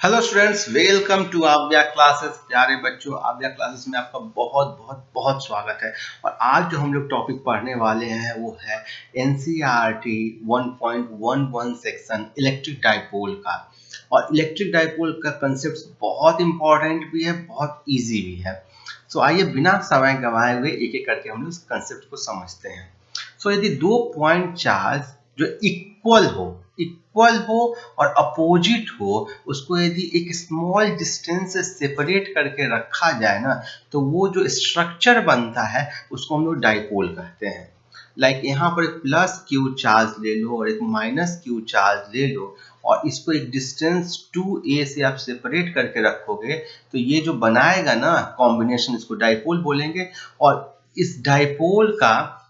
Hello students, welcome to आव्या classes. प्यारे बच्चों, आव्या क्लासेस में आपका बहुत बहुत बहुत स्वागत है। और आज जो हम लोग टॉपिक पढ़ने वाले हैं वो है एनसीईआरटी 1.11 सेक्शन इलेक्ट्रिक डाइपोल का। और इलेक्ट्रिक डाइपोल का कंसेप्ट बहुत इंपॉर्टेंट भी है, बहुत इजी भी है। सो आइए बिना समय गंवाए हुए एक एक करके हम लोग इस कंसेप्ट को समझते हैं। यदि दो पॉइंट चार्ज जो इक्वल हो और अपोजिट हो, उसको यदि एक स्मॉल डिस्टेंस से सेपरेट करके रखा जाए ना, तो वो जो स्ट्रक्चर बनता है उसको हम लोग डाइपोल कहते हैं। यहाँ पर एक प्लस क्यू चार्ज ले लो और एक माइनस क्यू चार्ज ले लो, और इसको एक डिस्टेंस 2a से आप सेपरेट करके रखोगे, तो ये जो बनाएगा ना कॉम्बिनेशन, इसको डाइपोल बोलेंगे। और इस डाइपोल का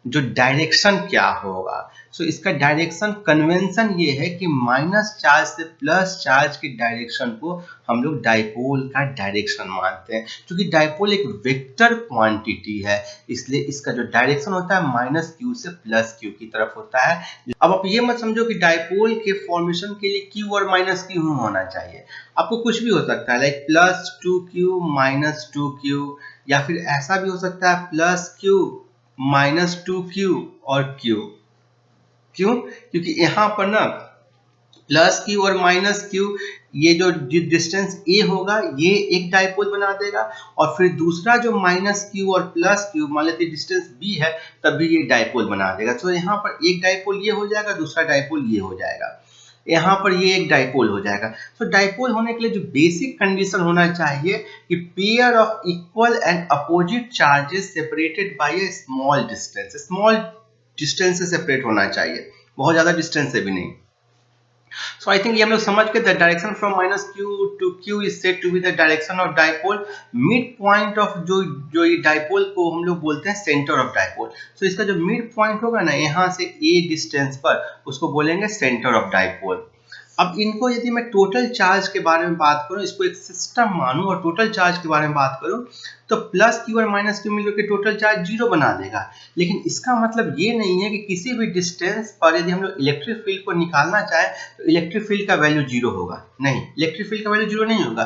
जो डायरेक्शन क्या होगा, इसका डायरेक्शन कन्वेंशन ये है कि माइनस चार्ज से प्लस चार्ज के डायरेक्शन को हम लोग डाइपोल का डायरेक्शन मानते हैं। क्योंकि डाइपोल एक वेक्टर क्वांटिटी है, इसलिए इसका जो डायरेक्शन होता है माइनस क्यू से प्लस क्यू की तरफ होता है। अब आप ये मत समझो कि डाइपोल के फॉर्मेशन के लिए क्यू और माइनस क्यू होना चाहिए। आपको कुछ भी हो सकता है, like plus 2q minus 2q, या फिर ऐसा भी हो सकता है प्लस क्यू माइनस 2q और q। क्यों? क्योंकि यहाँ पर ना प्लस क्यू और माइनस क्यू, ये जो डिस्टेंस a होगा ये एक डाइपोल बना देगा, और फिर दूसरा जो माइनस क्यू और प्लस क्यू, मान लेते डिस्टेंस b है, तब भी ये डाइपोल बना देगा। तो यहाँ पर एक डाइपोल ये हो जाएगा, दूसरा डाइपोल ये हो जाएगा, यहाँ पर ये एक डाइपोल हो जाएगा। तो डाइपोल होने के लिए जो बेसिक कंडीशन होना चाहिए कि pair of equal and opposite charges separated by A small distance से सेपरेट होना चाहिए, बहुत ज्यादा डिस्टेंस से भी नहीं। So I think ये हम लोग समझ के, the direction from minus q to q is said to be the direction of dipole. Mid point of जो ये dipole को हम लोग बोलते हैं center of dipole. So इसका जो mid point होगा ना यहाँ से a distance पर, उसको बोलेंगे center of dipole. अब इनको यदि मैं टोटल चार्ज के बारे में बात करूं, इसको एक सिस्टम मानूं और टोटल चार्ज के बारे में बात करूं, तो प्लस क्यू और माइनस क्यू मिलकर के टोटल चार्ज 0 बना देगा। लेकिन इसका मतलब ये नहीं है कि किसी भी डिस्टेंस पर यदि हम लोग इलेक्ट्रिक फील्ड को निकालना चाहे तो इलेक्ट्रिक फील्ड का वैल्यू 0 होगा। नहीं, इलेक्ट्रिक फील्ड का वैल्यू 0 नहीं होगा।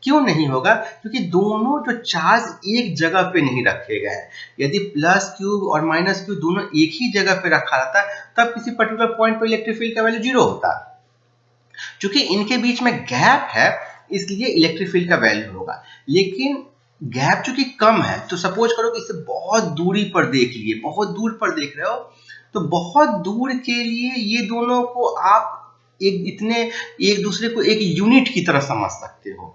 क्यों नहीं होगा? क्योंकि दोनों जो चार्ज एक जगह पे नहीं रखे गए हैं। यदि प्लस क्यू और माइनस क्यू दोनों एक ही जगह पे रखा रहता, तब किसी पर्टिकुलर पॉइंट पर इलेक्ट्रिक फील्ड का वैल्यू 0 होता। क्योंकि इनके बीच में गैप है, इसलिए इलेक्ट्रिक फील्ड का वैल्यू होगा। लेकिन गैप चूंकि कम है, तो सपोज करो कि इसे बहुत दूरी पर देख लिए, बहुत दूर पर देख रहे हो, तो बहुत दूर के लिए ये दोनों को आप एक दूसरे को एक यूनिट की तरह समझ सकते हो।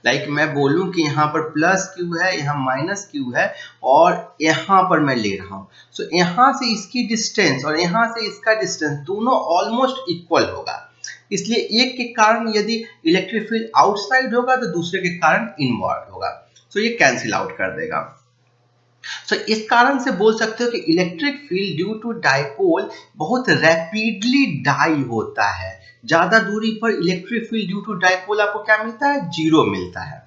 लाइक मैं बोलूं कि यहाँ पर प्लस क्यू है, यहाँ माइनस क्यू है, और यहाँ पर मैं ले रहा हूँ। सो यहाँ से इसकी डिस्टेंस और यहाँ से इसका डिस्टेंस दोनों ऑलमोस्ट इक्वल होगा। इसलिए एक के कारण यदि इलेक्ट्रिक फील्ड आउटसाइड होगा तो दूसरे के कारण इनवर्ड होगा। ये कैंसिल आउट कर देगा। इस कारण से बोल सकते हो कि electric field due to dipole बहुत रैपिडली डाई होता है। ज्यादा दूरी पर electric field due to dipole आपको क्या मिलता है? 0 मिलता है।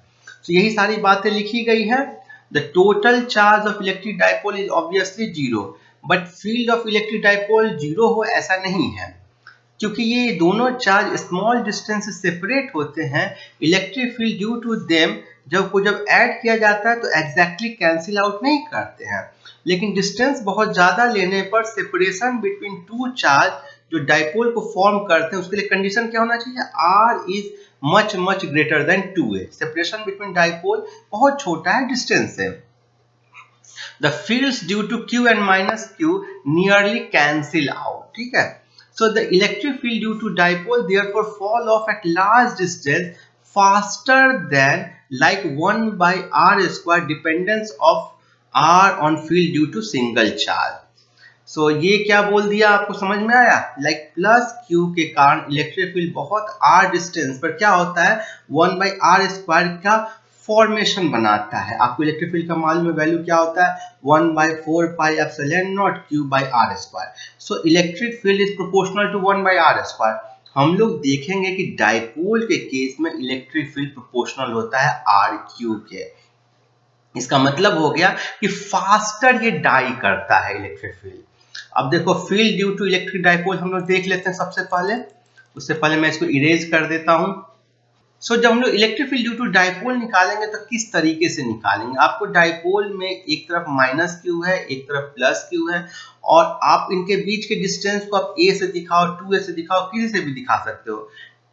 यही सारी बातें लिखी गई है। The total charge of electric dipole is obviously 0, but field of electric dipole 0 हो ऐसा नहीं है, क्योंकि ये दोनों चार्ज स्मॉल डिस्टेंस से सेपरेट होते हैं। Electric field due to them जब ऐड किया जाता है तो एग्जैक्टली कैंसिल आउट नहीं करते हैं, लेकिन डिस्टेंस बहुत ज्यादा लेने पर सेपरेशन बिटवीन टू चार्ज जो डाइपोल को फॉर्म करते हैं, उसके लिए कंडीशन क्या होना चाहिए? R is much greater then 2a। Separation between dipole बहुत छोटा है डिस्टेंस से। The fields due to q and minus q nearly cancel out. ठीक है? So the electric field due to dipole therefore fall off at large distance faster than like 1 by r square dependence of r on field due to single charge. ये क्या बोल दिया, आपको समझ में आया? प्लस क्यू के कारण इलेक्ट्रिक फील्ड बहुत r डिस्टेंस पर क्या होता है? 1 by r स्क्वायर का फॉर्मेशन बनाता है। आपको इलेक्ट्रिक फील्ड का मालूम है, वैल्यू क्या होता है? 1 by 4 pi epsilon naught q by r square। Electric field is proportional to 1 by r square। हम लोग देखेंगे कि डाइपोल के केस में इलेक्ट्रिक फील्ड प्रोपोर्शनल होता है r क्यू के। इसका मतलब हो गया कि फास्टर ये डाई करता है इलेक्ट्रिक फील्ड। अब देखो, field due to electric dipole हम लोग देख लेते हैं सबसे पहले। उससे पहले मैं इसको इरेज कर देता हूं। सो जब हम लोग electric field due to dipole निकालेंगे तो किस तरीके से निकालेंगे? आपको डाइपोल में एक तरफ माइनस क्यू है, एक तरफ प्लस क्यू है, और आप इनके बीच के डिस्टेंस को आप ए से दिखाओ, 2a से दिखाओ, किसी से भी दिखा सकते हो।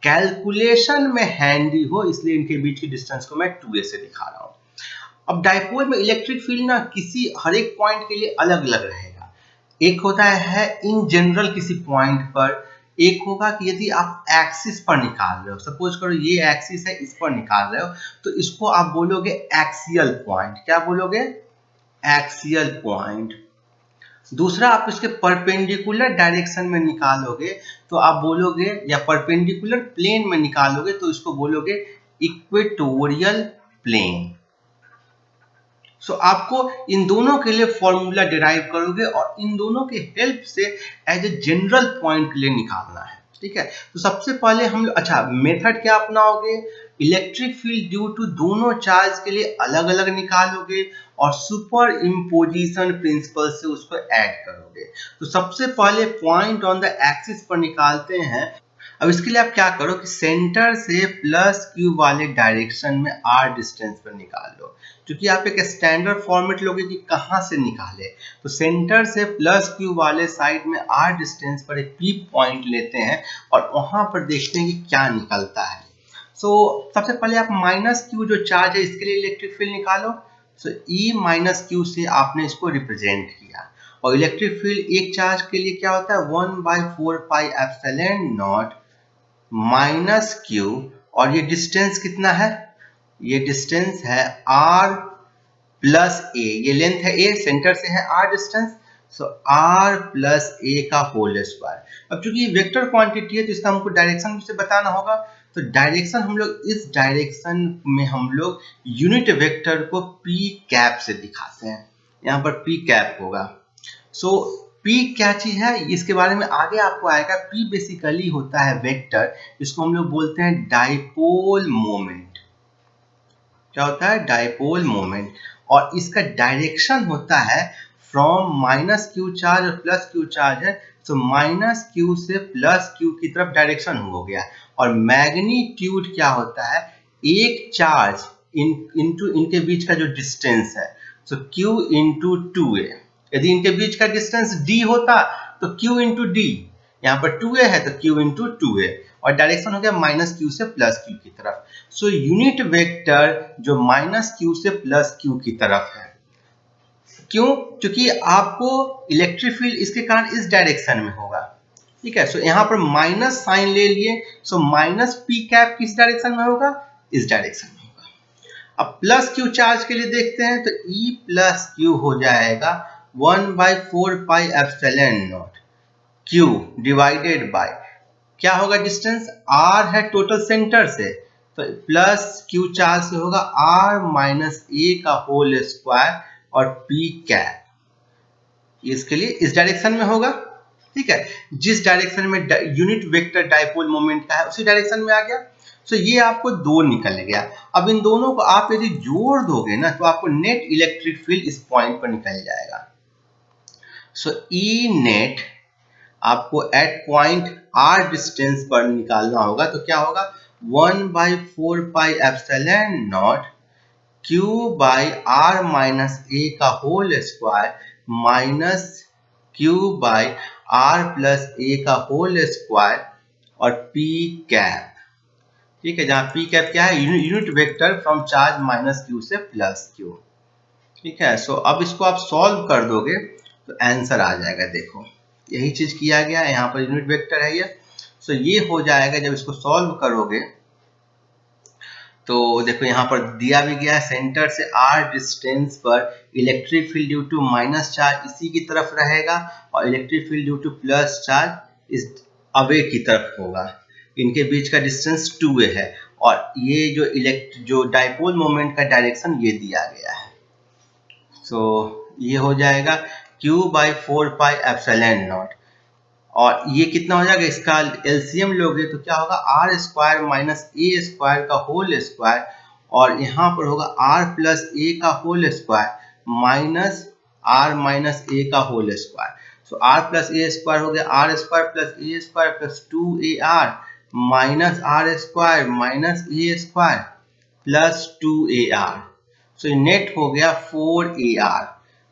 कैलकुलेशन में हैंडी हो इसलिए इनके बीच के डिस्टेंस को मैं 2a से दिखा रहा हूँ। अब डाइपोल में इलेक्ट्रिक फील्ड ना किसी हर एक पॉइंट के लिए अलग अलग रहेगा। एक होता है इन जनरल किसी पॉइंट पर, एक होगा कि यदि आप एक्सिस पर निकाल रहे हो, सपोज करो ये एक्सिस है, इस पर निकाल रहे हो, तो इसको आप बोलोगे एक्सियल पॉइंट। क्या बोलोगे? Axial point. दूसरा, आप इसके परपेंडिकुलर डायरेक्शन में निकालोगे तो आप बोलोगे, या परपेंडिकुलर प्लेन में निकालोगे तो इसको बोलोगे इक्वेटोरियल प्लेन। सो आपको इन दोनों के लिए फॉर्मूला डिराइव करोगे और इन दोनों के हेल्प से एज ए जनरल पॉइंट के लिए निकालना है। ठीक है, तो सबसे पहले हम अच्छा मेथड क्या अपनाओगे? इलेक्ट्रिक फील्ड ड्यू टू दोनों चार्ज के लिए अलग अलग निकालोगे और सुपर इम्पोजिशन प्रिंसिपल से उसको ऐड करोगे। तो सबसे पहले पॉइंट ऑन द एक्सिस पर निकालते हैं। अब इसके लिए आप क्या करो कि सेंटर से प्लस क्यू वाले डायरेक्शन में आर डिस्टेंस पर निकाल लो। क्योंकि आप एक स्टैंडर्ड फॉर्मेट लोगे कि कहाँ से निकाले, तो सेंटर से प्लस क्यू वाले साइड में आर डिस्टेंस पर एक पी पॉइंट लेते हैं और वहां पर देखते हैं कि क्या निकलता है। सो सबसे पहले आप माइनस क्यू जो चार्ज है इसके लिए इलेक्ट्रिक फील्ड निकालो। सो ई माइनस क्यू से आपने इसको रिप्रेजेंट किया, और इलेक्ट्रिक फील्ड एक चार्ज के लिए क्या होता है? 1/4 pi epsilon not minus Q, और ये डिस्टेंस कितना है? ये डिस्टेंस है r प्लस ए, ये लेंथ है a, सेंटर से है r distance, so r plus a का होल स्क्वायर। अब चूंकि वेक्टर क्वांटिटी है तो इसका हमको डायरेक्शन से बताना होगा, तो डायरेक्शन हम लोग इस डायरेक्शन में हम लोग यूनिट वेक्टर को p कैप से दिखाते हैं। यहाँ पर p कैप होगा। सो P क्या चीज है इसके बारे में आगे आपको आएगा। P बेसिकली होता है वेक्टर, इसको हम लोग बोलते हैं डाइपोल मोमेंट। क्या होता है? Dipole moment. और इसका डायरेक्शन होता है फ्रॉम माइनस क्यू चार्ज और प्लस क्यू चार्ज है, तो माइनस क्यू से प्लस क्यू की तरफ डायरेक्शन हो गया। और मैग्नीट्यूड क्या होता है? एक चार्ज इनटू इनके बीच का जो डिस्टेंस है, तो Q इंटू 2a। यदि इनके बीच का डिस्टेंस d होता तो Q इंटू डी, यहाँ पर 2a है तो Q इंटू 2a, और डायरेक्शन हो गया माइनस क्यू से प्लस क्यू की तरफ। सो यूनिट वेक्टर जो माइनस क्यू से प्लस क्यू की तरफ है। क्यों? क्योंकि आपको इलेक्ट्रिक फील्ड इसके कारण इस डायरेक्शन में होगा। ठीक है, सो यहाँ पर माइनस साइन ले लिए, सो माइनस पी कैप किस डायरेक्शन में होगा? इस डायरेक्शन में होगा। अब प्लस क्यू चार्ज के लिए देखते हैं, तो E प्लस क्यू हो जाएगा 1/4 pi epsilon naught Q divided bye, क्या होगा? डिस्टेंस r है टोटल सेंटर से, तो प्लस क्यू चार्ज से होगा r माइनस ए का होल स्क्वायर और p कैप, इसके लिए इस डायरेक्शन में होगा। ठीक है, जिस डायरेक्शन में यूनिट वेक्टर डाइपोल मोमेंट का है उसी डायरेक्शन में आ गया। सो ये आपको दो निकल गया। अब इन दोनों को आप यदि जोड़ दोगे ना तो आपको नेट इलेक्ट्रिक फील्ड इस पॉइंट पर निकल जाएगा। सो ई नेट आपको एट पॉइंट r डिस्टेंस पर निकालना होगा, तो क्या होगा? 1/4 pi epsilon naught Q by r minus a का whole square minus Q by r plus a का होल स्क्वायर और p कैप। ठीक है, जहां p कैप क्या है? Unit vector from charge minus q से प्लस q। ठीक है, सो अब इसको आप सॉल्व कर दोगे तो आंसर आ जाएगा। देखो यही चीज किया गया है, यहाँ पर यूनिट वेक्टर है ये। सो ये हो जाएगा जब इसको सॉल्व करोगे तो देखो यहाँ पर दिया भी गया है सेंटर से r डिस्टेंस पर electric field due to minus charge इसी की तरफ रहेगा और electric field due to plus charge इस अवे की तरफ होगा। इनके बीच का डिस्टेंस 2a है और ये जो डाइपोल मोमेंट का डायरेक्शन ये दिया गया है। सो ये हो जाएगा Q/4 पाई एप्सिलॉन नॉट, और ये कितना हो जाएगा? इसका एलसीएम लोगे तो क्या होगा? R square minus a square का होल स्क्वायर, और यहाँ पर होगा आर प्लस ए का whole square minus r minus a का whole square. So r plus a square हो गया r square plus a square plus 2ar minus r square minus a square plus 2AR। So net हो गया 4AR।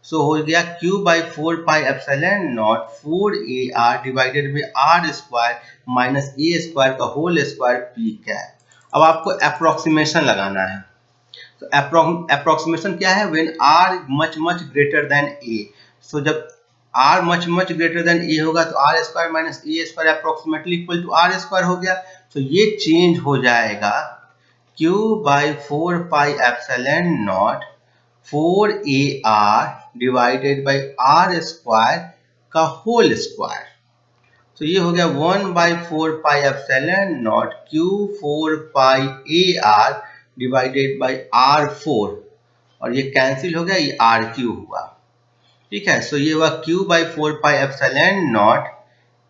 So हो गया Q by 4 pi epsilon naught 4AR divided by r square minus a square का whole square p cap. अब आपको approximation लगाना है। तो अप्रोक्सीमेशन क्या है? When r much much greater than a. So जब r much much greater than a होगा तो r square minus a square approximately equal to r square हो गया। तो ये चेंज हो जाएगा Q by 4 pi epsilon naught 4AR divided by r square का होल स्क्वायर। तो ये हो गया 1 by 4 pi epsilon not Q4 pi AR divided by R4 और ये कैंसिल हो गया, ये RQ हुआ। ठीक है, सो ये हुआ Q by 4 pi epsilon not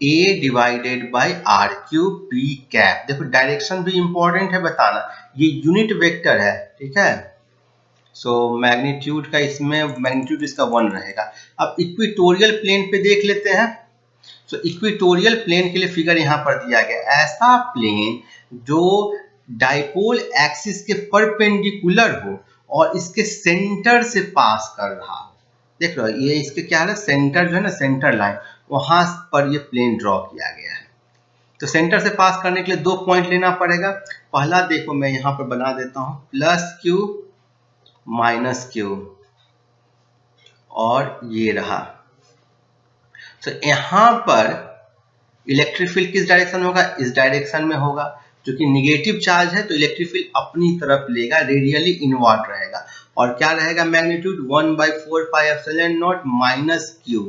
A divided by RQ P cap. देखो डायरेक्शन भी इंपॉर्टेंट है बताना, ये यूनिट वेक्टर है। ठीक है, सो मैग्नीट्यूड का इसमें मैग्नीट्यूड इसका 1 रहेगा। अब इक्वेटोरियल प्लेन पे देख लेते हैं। सो इक्वेटोरियल प्लेन के लिए फिगर यहाँ पर दिया गया। ऐसा प्लेन जो डाइपोल एक्सिस के परपेंडिकुलर हो और इसके सेंटर से पास कर रहा हो। देख लो ये इसके क्या है, सेंटर जो है ना, सेंटर लाइन, वहां पर ये प्लेन ड्रॉ किया गया है। तो सेंटर से पास करने के लिए 2 पॉइंट लेना पड़ेगा। पहला देखो मैं यहाँ पर बना देता हूँ प्लस Q माइनस Q और ये रहा। तो यहाँ पर इलेक्ट्रिक फील्ड किस डायरेक्शन में होगा? इस डायरेक्शन में होगा। जो कि निगेटिव चार्ज है तो इलेक्ट्रिक फील्ड अपनी तरफ लेगा, रेडियली इनवर्ट रहेगा। और क्या रहेगा? Magnitude 1 by 4 pi epsilon not minus Q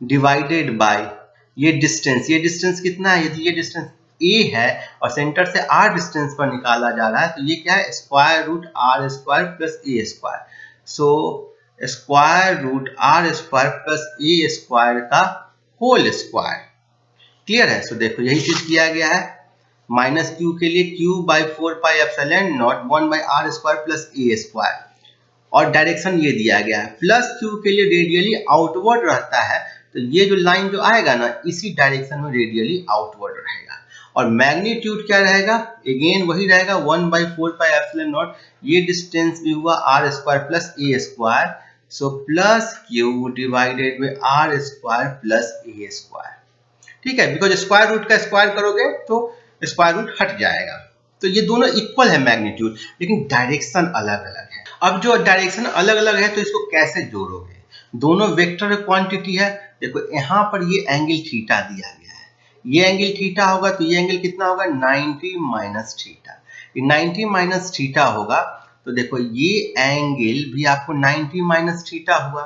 divided bye ये डिस्टेंस कितना है? यदि ये डिस्टेंस a है और सेंटर से r डिस्टेंस पर निकाला जा रहा है तो ये क्या है? Square root r square plus a square. So square root r square plus a square का होल स्क्वायर। क्लियर है? सो देखो यही चीज किया गया है। माइनस Q के लिए Q by 4 pi epsilon not 1 by r square plus a square और डायरेक्शन ये दिया गया है। प्लस Q के लिए रेडियली आउटवर्ड रहता है तो ये जो लाइन जो आएगा ना, इसी डायरेक्शन में रेडियली आउटवर्ड रहेगा। और मैग्नीट्यूड क्या रहेगा? अगेन वही रहेगा 1 बाई 4 पाई एप्सिलॉन नॉट, ये डिस्टेंस भी हुआ r square plus a square. So plus Q divided by r square plus a square. ठीक है, बिकॉज स्क्वायर रूट का स्क्वायर करोगे तो स्क्वायर रूट हट जाएगा। तो ये दोनों इक्वल है मैग्नीट्यूड, लेकिन डायरेक्शन अलग अलग है। अब जो डायरेक्शन अलग अलग है तो इसको कैसे जोड़ोगे? दोनों वेक्टर क्वांटिटी है। देखो यहाँ पर ये एंगल थीटा दिया गया है, ये एंगल थीटा होगा तो ये एंगल कितना होगा? 90 माइनस थीटा। ये 90 माइनस थीटा होगा तो देखो ये एंगल भी आपको 90 माइनस थीटा हुआ।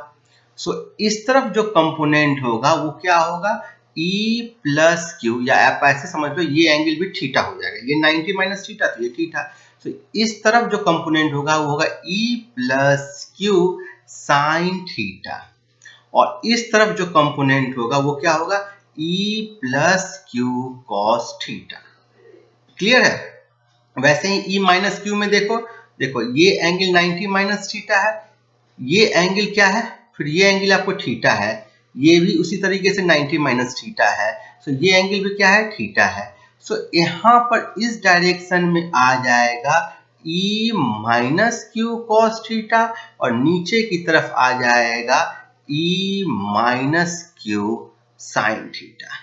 सो इस तरफ जो कंपोनेंट होगा वो क्या होगा? E प्लस Q, या आप ऐसे समझ लो ये एंगल भी थीटा हो जाएगा। ये 90 माइनस थीटा तो ये थीटा। तो इस तरफ जो कंपोनेंट होगा वो होगा E plus Q sine theta और इस तरफ जो कंपोनेंट होगा वो क्या होगा? E plus Q cos theta. Clear है? वैसे ही E माइनस Q में देखो ये एंगल 90 माइनस थीटा है, ये एंगल क्या है? फिर ये एंगल आपको थीटा है, ये भी उसी तरीके से 90 माइनस थीटा है। सो ये एंगल भी क्या है? थीटा है। सो यहाँ पर इस डायरेक्शन में आ जाएगा E minus Q cos theta और नीचे की तरफ आ जाएगा E minus Q sine theta.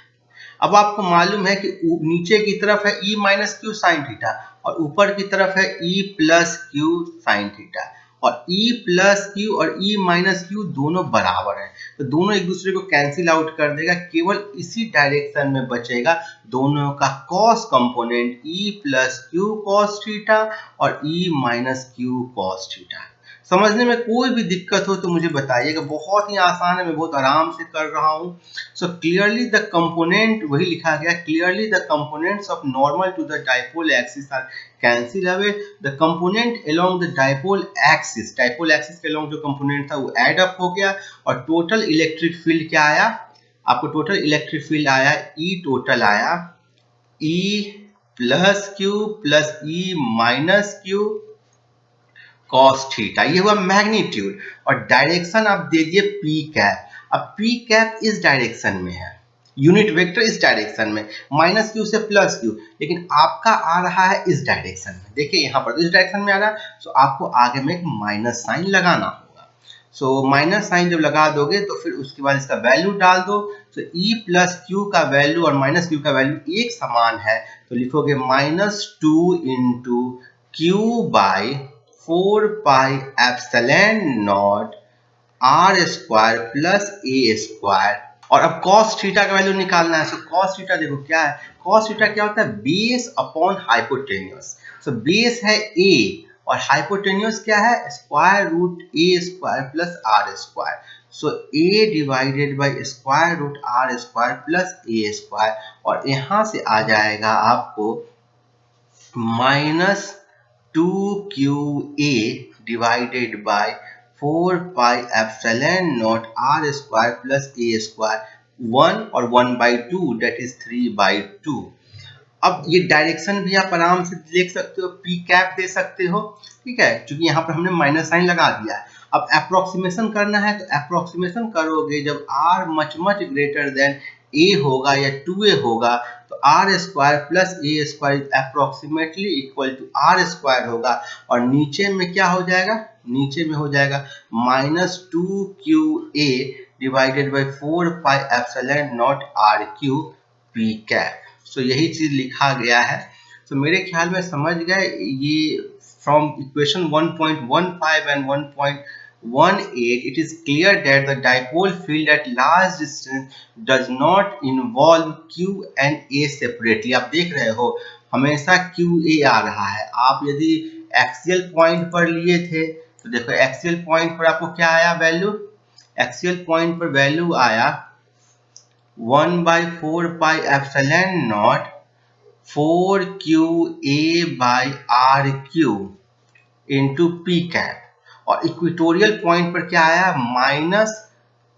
अब आपको मालूम है कि नीचे की तरफ है E minus Q sine theta और ऊपर की तरफ है E plus Q sine theta और E प्लस Q और E माइनस Q दोनों बराबर हैं तो दोनों एक दूसरे को कैंसिल आउट कर देगा। केवल इसी डायरेक्शन में बचेगा दोनों का cos component E plus Q cos theta और E minus Q cos theta. समझने में कोई भी दिक्कत हो तो मुझे बताइएगा, बहुत ही आसान है, मैं बहुत आराम से कर रहा हूँ। सो क्लियरली द कंपोनेंट, वही लिखा गया, clearly the components of normal to the dipole axis are cancel away. The component along the dipole axis के अलोंग जो कंपोनेंट था वो एड अप हो गया और टोटल इलेक्ट्रिक फील्ड क्या आया? आपको टोटल इलेक्ट्रिक फील्ड आया E टोटल आया E plus Q plus E minus Q cos theta. ये हुआ मैग्नीट्यूड और डायरेक्शन आप दे दिए P कैप। अब P कैप इस डायरेक्शन में है यूनिट वेक्टर इस डायरेक्शन में, माइनस क्यू से प्लस क्यू, लेकिन आपका आ रहा है इस डायरेक्शन में। देखिए यहाँ पर तो इस डायरेक्शन में आ रहा है, तो आपको आगे में एक माइनस साइन लगाना होगा। सो माइनस साइन जब लगा दोगे तो फिर उसके बाद इसका वैल्यू डाल दो। तो ई प्लस क्यू का वैल्यू और माइनस क्यू का वैल्यू एक समान है, तो लिखोगे -2 into q by 4 pi epsilon naught r square plus a square. और अब cos थीटा का वैल्यू निकालना है। सो cos थीटा देखो क्या है, cos थीटा क्या होता है, base upon hypotenuse. So base है a और हाइपोटेन्यूस क्या है, square root a square plus r square. So a divided by square root r square plus a square, और यहाँ से आ जाएगा आपको -2qa divided by 4 pi epsilon naught r square plus a square, 1 और 1/2 दैट इज 3/2। अब ये direction भी आप आराम से देख सकते हो, पी कैप दे सकते हो, ठीक है, क्योंकि यहाँ पर हमने माइनस साइन लगा दिया है। अब अप्रोक्सीमेशन करना है, तो अप्रोक्सीमेशन करोगे जब r much much greater than a होगा या 2a होगा, तो r square plus a square approximately equal to r square होगा, और नीचे में क्या हो जाएगा, नीचे में हो जाएगा -2qa divided by 4 pi epsilon naught r Q p cap. So यही चीज लिखा गया है। तो मेरे ख्याल में समझ गए, ये from equation 1.15 and 1.18 it is clear that the dipole field at large distance does not involve q and a separately। आप देख रहे हो हमेशा qa आ रहा है। आप यदि एक्सियल पॉइंट पर लिए थे तो देखो एक्सियल पॉइंट पर आपको क्या आया वैल्यू, एक्सियल पॉइंट पर वैल्यू आया 1/4 pi epsilon naught 4qa by r cube into p cap, और इक्वेटोरियल पॉइंट पर क्या आया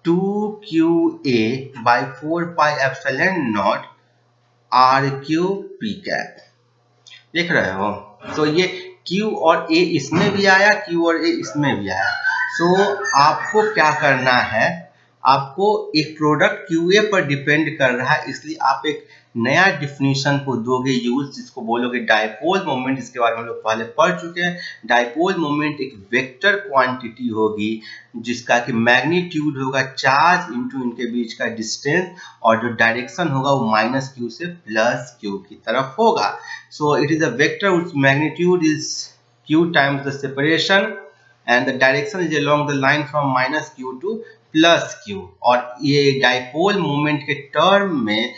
-2qa by 4 pi epsilon naught r Q p cap. देख रहे हो, तो ये Q और A इसमें भी आया, Q और A इसमें भी आया। सो आपको क्या करना है, आपको एक प्रोडक्ट QA पर डिपेंड कर रहा है, इसलिए आप एक नया डिफिनीशन को दोगे यूज, जिसको बोलोगे डाइपोल मोमेंट। इसके बारे में हम लोग पहले पढ़ चुके हैं। डाइपोल मोमेंट एक वेक्टर क्वांटिटी होगी जिसका कि मैग्नीट्यूड होगा चार्ज इंटू इनके बीच का डिस्टेंस, और जो डायरेक्शन होगा वो -q से +q की तरफ होगा। So it is a vector whose magnitude is q times the separation and the direction is along the line from -q to +q। और ये डाइपोल मोमेंट के टर्म में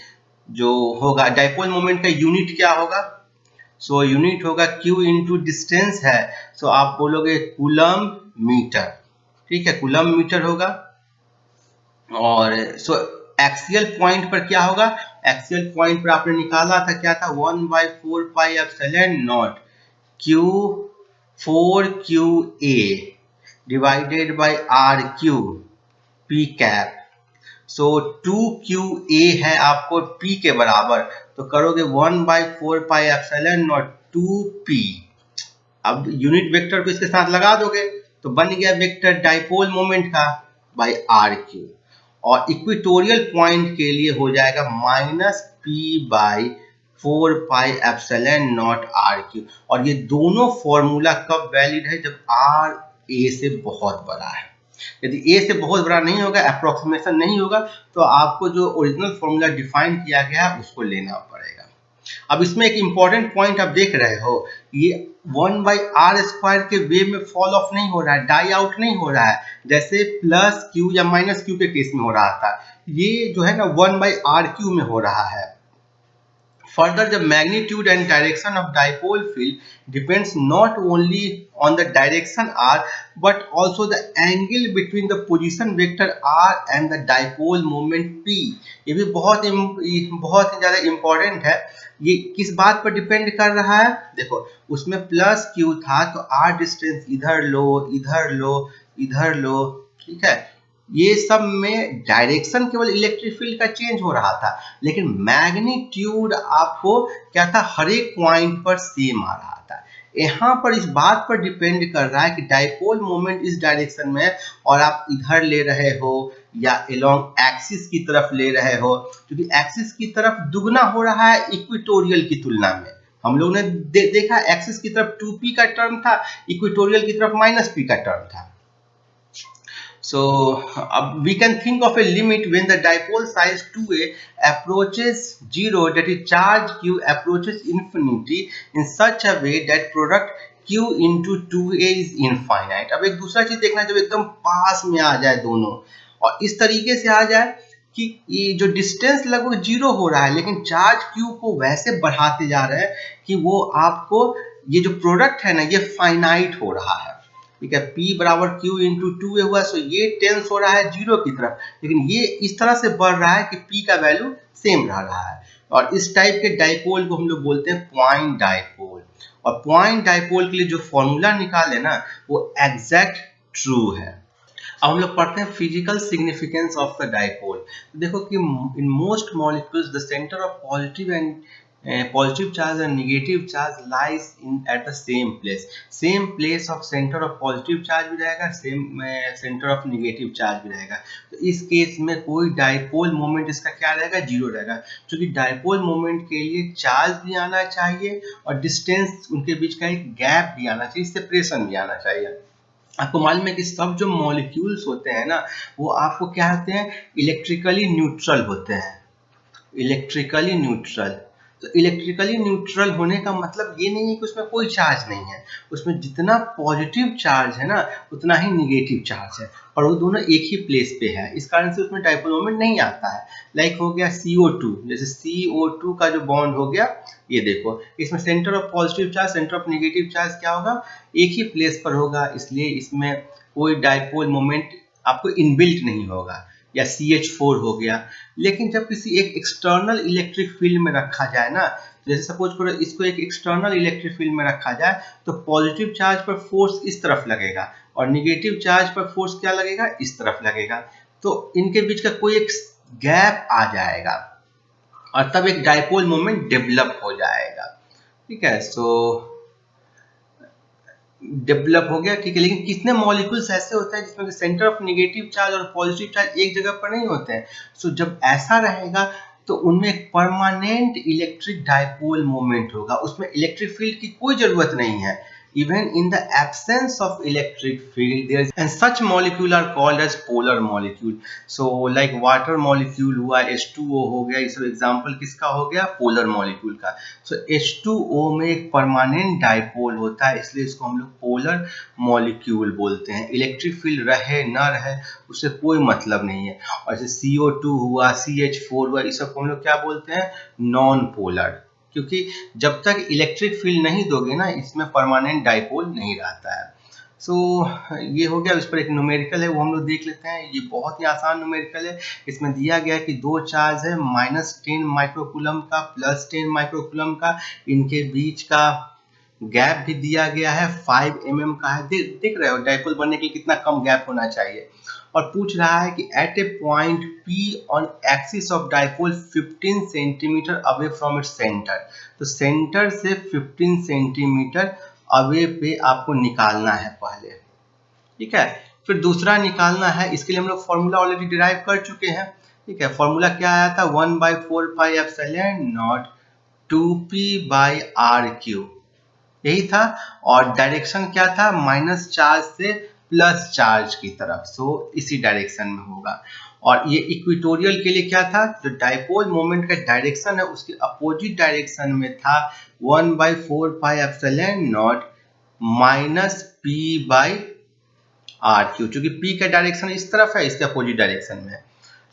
जो होगा, डाइपोल मोमेंट का यूनिट क्या होगा, सो यूनिट होगा q इंटू डिस्टेंस है, सो आप बोलोगे कूलम मीटर, ठीक है, कूलम मीटर होगा। और सो एक्सियल पॉइंट पर क्या होगा, एक्सियल पॉइंट पर आपने निकाला था क्या था 1/4 pi epsilon naught q 4qa divided by r Q p cap. So 2qa है आपको p के बराबर, तो करोगे 1/4 पाई एप्सिलॉन नॉट 2p। अब यूनिट वेक्टर को इसके साथ लगा दोगे तो बन गया वेक्टर डाइपोल मोमेंट का बाई आर क्यू, और इक्वेटोरियल पॉइंट के लिए हो जाएगा -p/4 pi epsilon naught r cube. और ये दोनों फॉर्मूला कब वैलिड है, जब r a से बहुत बड़ा है। यदि a से बहुत बड़ा नहीं होगा, अप्रोक्सीमेशन नहीं होगा, तो आपको जो ओरिजिनल फॉर्मूला डिफाइन किया गया है उसको लेना पड़ेगा। अब इसमें एक इंपॉर्टेंट पॉइंट आप देख रहे हो, ये 1/r² के वे में फॉल ऑफ नहीं हो रहा है, डाई आउट नहीं हो रहा है, जैसे +q या -q के केस में हो रहा था। ये जो है ना 1/r³ में हो रहा है। Further, the magnitude and direction of dipole field depends not only on the direction r, but also the angle between the position vector r and the dipole moment p। ये भी बहुत ही ज़्यादा इम्पोर्टेंट है। ये किस बात पर डिपेंड कर रहा है, देखो उसमें +q था तो r डिस्टेंस इधर लो, इधर लो, इधर लो, ठीक है, ये सब में डायरेक्शन केवल इलेक्ट्रिक फील्ड का चेंज हो रहा था, लेकिन मैग्नीट्यूड आपको क्या था, हर एक पॉइंट पर सेम आ रहा था। यहाँ पर इस बात पर डिपेंड कर रहा है कि डाइपोल मोमेंट इस डायरेक्शन में है और आप इधर ले रहे हो या एलोंग एक्सिस की तरफ ले रहे हो, क्योंकि एक्सिस की तरफ दुगना हो रहा है इक्वेटोरियल की तुलना में। हम लोगों ने देखा एक्सिस की तरफ 2p का टर्म था, इक्वेटोरियल की तरफ -p का टर्म था। So we can think of a limit when the dipole size 2a approaches 0, that is charge q approaches infinity in such a way that product q into 2a is infinite। अब एक दूसरा चीज देखना, जब एकदम पास में आ जाए दोनों और इस तरीके से आ जाए कि ये जो डिस्टेंस लगभग 0 हो रहा है, लेकिन चार्ज q को वैसे बढ़ाते जा रहे हैं कि वो आपको ये जो प्रोडक्ट है ना ये फाइनाइट हो रहा है। ठीक है, P बराबर Q इंटू 2a हुआ, सो ये टेंस हो रहा है 0 की तरफ, लेकिन ये इस तरह से बढ़ रहा है कि P का वैल्यू सेम रह रहा है। और इस टाइप के डाइपोल को हम लोग बोलते हैं पॉइंट डाइपोल। और पॉइंट डाइपोल के लिए जो फॉर्मूला निकाले ना वो एग्जैक्ट ट्रू है। अब हम लोग पढ़ते हैं physical significance of the dipole. देखो कि in most molecules the centre of positive and positive charge and negative charge lies in at the same place of center of positive charge भी रहेगा, same center of negative charge भी रहेगा। तो इस case में कोई डाइपोल मोमेंट इसका क्या रहेगा, 0 रहेगा, क्योंकि डाइपोल मोमेंट के लिए चार्ज भी आना चाहिए और डिस्टेंस उनके बीच का एक गैप भी आना चाहिए, सेपरेशन भी आना चाहिए। आपको मालूम है कि सब जो मॉलिक्यूल्स होते हैं ना वो आपको क्या होते हैं, इलेक्ट्रिकली न्यूट्रल होते हैं, इलेक्ट्रिकली न्यूट्रल। तो इलेक्ट्रिकली न्यूट्रल होने का मतलब ये नहीं है कि उसमें कोई चार्ज नहीं है, उसमें जितना पॉजिटिव चार्ज है ना उतना ही निगेटिव चार्ज है, और वो दोनों एक ही प्लेस पे है, इस कारण से उसमें डाइपोल मोमेंट नहीं आता है। लाइक हो गया CO2, जैसे CO2 का जो बॉन्ड हो गया, ये देखो इसमें centre of positive charge centre of negative charge क्या होगा, एक ही प्लेस पर होगा, इसलिए इसमें कोई डाइपोल मोमेंट आपको इनबिल्ट नहीं होगा। या CH4 हो गया। लेकिन जब किसी एक एक्सटर्नल इलेक्ट्रिक फील्ड में रखा जाए ना, जैसे सपोज करो इसको एक एक्सटर्नल इलेक्ट्रिक फील्ड में रखा जाए तो पॉजिटिव चार्ज पर फोर्स इस तरफ लगेगा और निगेटिव चार्ज पर फोर्स क्या लगेगा, इस तरफ लगेगा। तो इनके बीच का कोई एक गैप आ जाएगा और तब एक डाइपोल मोमेंट डेवलप हो जाएगा। ठीक है, सो डेवलप हो गया, ठीक है। लेकिन कितने मॉलिक्यूल्स ऐसे होते हैं जिसमें सेंटर ऑफ नेगेटिव चार्ज और पॉजिटिव चार्ज एक जगह पर नहीं होते हैं। सो जब ऐसा रहेगा तो उनमें एक परमानेंट इलेक्ट्रिक डाइपोल मोमेंट होगा, उसमें इलेक्ट्रिक फील्ड की कोई जरूरत नहीं है। Even in the absence of electric field, there is, and such molecule are called as polar molecule. So like water molecule हुआ, H2O हो गया, ये सब एग्जाम्पल किसका हो गया, पोलर मॉलिक्यूल का। So H2O में एक परमानेंट डाइपोल होता है, इसलिए इसको हम लोग पोलर मॉलिक्यूल बोलते हैं। इलेक्ट्रिक फील्ड रहे ना रहे उससे कोई मतलब नहीं है। और जैसे CO2 हुआ, CH4 हुआ, ये सब को हम लोग क्या बोलते हैं, नॉन पोलर, क्योंकि जब तक इलेक्ट्रिक फील्ड नहीं दोगे ना इसमें परमानेंट डाइपोल नहीं रहता है। सो ये हो गया। इस पर एक न्यूमेरिकल है वो हम लोग देख लेते हैं। ये बहुत ही आसान न्यूमेरिकल है। इसमें दिया गया है कि दो चार्ज है -10 माइक्रोकूलम का +10 माइक्रोकूलम का, इनके बीच का गैप भी दिया गया है 5 mm का है। देख रहे हो डाइपोल बनने के लिए कितना कम गैप होना चाहिए। और पूछ रहा है कि at a point P on axis of dipole 15 centimetre away from its centre. तो सेंटर से 15 सेंटीमीटर अवे पे आपको निकालना है पहले, ठीक है। फिर दूसरा निकालना है, इसके लिए हम लोग फॉर्मूला ऑलरेडी डिराइव कर चुके हैं, ठीक है। फॉर्मूला क्या आया था, 1/4 पाई एप्सिलॉन नॉट 2p/r3, यही था। और डायरेक्शन क्या था, माइनस चार्ज से प्लस चार्ज की तरफ, सो इसी डायरेक्शन में होगा। और ये इक्वेटोरियल के लिए क्या था, जो डाइपोल मोमेंट का डायरेक्शन है उसके अपोजिट डायरेक्शन में था 1/4 पाई एप्सिलॉन नॉट -p/r3, क्योंकि p का डायरेक्शन इस तरफ है, इसके अपोजिट डायरेक्शन में।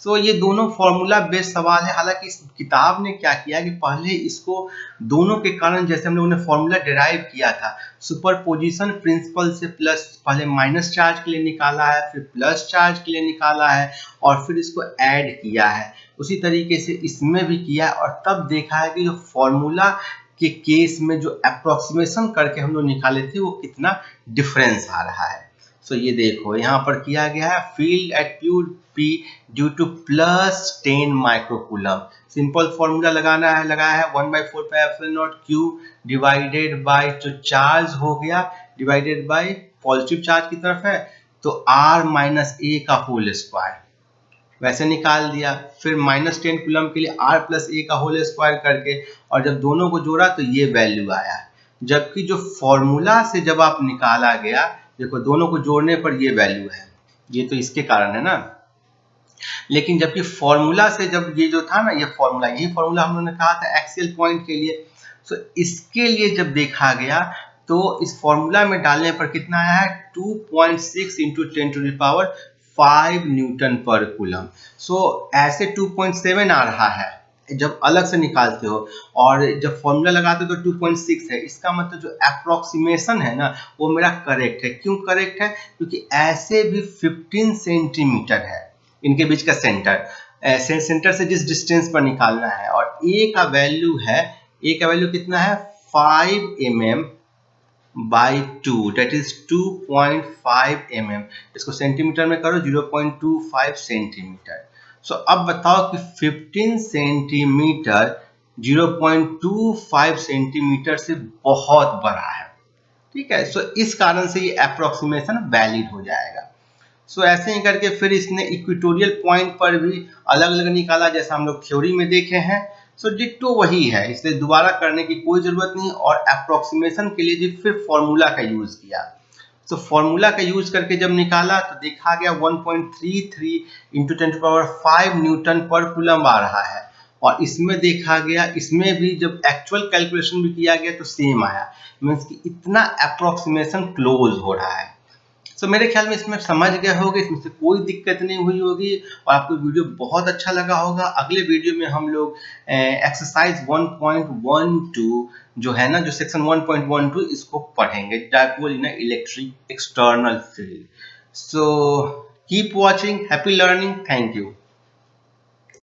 सो ये दोनों फॉर्मूला बेस्ड सवाल है। हालांकि इस किताब ने क्या किया कि पहले इसको दोनों के कारण, जैसे हम लोगों ने फॉर्मूला डिराइव किया था सुपरपोजिशन प्रिंसिपल से, प्लस पहले माइनस चार्ज के लिए निकाला है, फिर प्लस चार्ज के लिए निकाला है, और फिर इसको ऐड किया है। उसी तरीके से इसमें भी किया है, और तब देखा है कि जो फॉर्मूला के केस में जो अप्रोक्सीमेशन करके हम लोग निकाले थे वो कितना डिफरेंस आ रहा है। सो ये देखो यहाँ पर किया गया है, field at pure P due to +10 microcoulomb. Simple formula लगाना है, लगाया है 1/4 pi epsilon naught Q divided by जो चार्ज हो गया डिवाइडेड बाय पॉजिटिव चार्ज की तरफ है तो R - A का होल स्क्वायर, वैसे निकाल दिया। फिर -10 कूलम के लिए r प्लस ए का होल स्क्वायर करके, और जब दोनों को जोड़ा तो ये वैल्यू आया। जबकि जो फॉर्मूला से जब आप निकाला गया, देखो दोनों को जोड़ने पर ये वैल्यू है, ये तो इसके कारण है ना। लेकिन जबकि फॉर्मूला से जब ये जो था ना, ये फॉर्मूला, यही फॉर्मूला हम लोगों ने कहा था एक्सियल पॉइंट के लिए, तो इसके लिए जब देखा गया तो इस फॉर्मूला में डालने पर कितना आया है, 2.6 इंटू 10⁵ न्यूटन पर कूलम। सो ऐसे 2.7 आ रहा है जब अलग से निकालते हो, और जब फॉर्मूला लगाते हो तो 2.6 है। इसका मतलब जो अप्रोक्सीमेशन है ना, वो मेरा करेक्ट है। क्यों करेक्ट है? क्योंकि ऐसे भी 15 सेंटीमीटर है इनके बीच का सेंटर, सेंटर से जिस डिस्टेंस पर निकालना है। और ए का वैल्यू है, ए का वैल्यू कितना है, 5 mm by 2, that is 2.5 mm। इसको सेंटीमीटर में करो, 0.25 सेंटीमीटर। सो अब बताओ कि 15 सेंटीमीटर 0.25 सेंटीमीटर से बहुत बड़ा है, ठीक है। सो इस कारण से ये अप्रोक्सीमेशन वैलिड हो जाएगा। सो ऐसे ही करके फिर इसने इक्वेटोरियल पॉइंट पर भी अलग अलग निकाला, जैसा हम लोग थ्योरी में देखे हैं। सो डिट्टो वही है, इसलिए दोबारा करने की कोई जरूरत नहीं। और अप्रोक्सीमेशन के लिए भी फिर फॉर्मूला का यूज किया। तो फॉर्मूला का यूज करके जब निकाला तो देखा गया 1.33 इंटू 10⁵ न्यूटन पर कूलम आ रहा है। और इसमें देखा गया, इसमें भी जब एक्चुअल कैलकुलेशन भी किया गया तो सेम आया, मीन्स कि इतना अप्रोक्सीमेशन क्लोज हो रहा है। तो मेरे ख्याल में इसमें समझ गए होगे, इसमें से कोई दिक्कत नहीं हुई होगी, और आपको वीडियो बहुत अच्छा लगा होगा। अगले वीडियो में हम लोग एक्सरसाइज 1.12 जो है ना, जो सेक्शन 1.12 इसको पढ़ेंगे, dipole in electric external field. So keep watching, happy learning, thank you.